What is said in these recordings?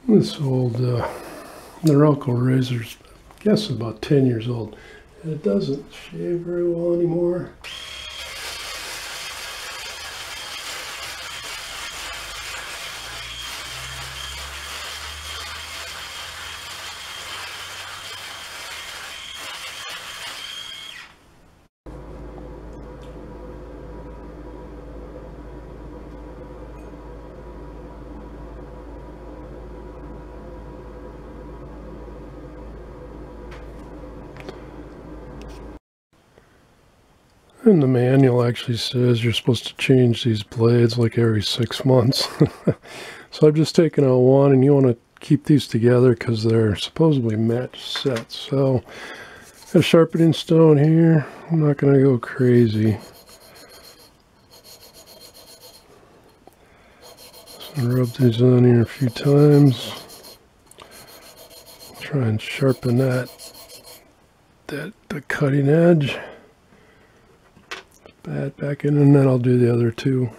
This old Norelco razor's, I guess, about 10 years old, and it doesn't shave very well anymore. And the manual actually says you're supposed to change these blades like every 6 months. So I've just taken out one, and you want to keep these together because they're supposedly matched sets. So got a sharpening stone here. I'm not going to go crazy. So rub these on here a few times. Try and sharpen the cutting edge. That back in, and then I'll do the other two.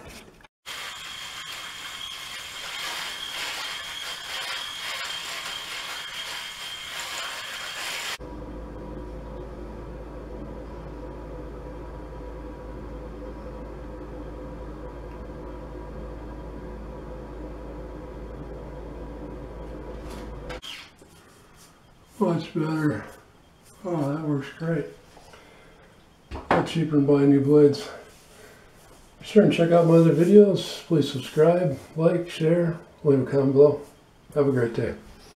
Much better. Oh, that works great. Not cheaper than buying new blades. Be sure and check out my other videos. Please subscribe, like, share, leave a comment below. Have a great day.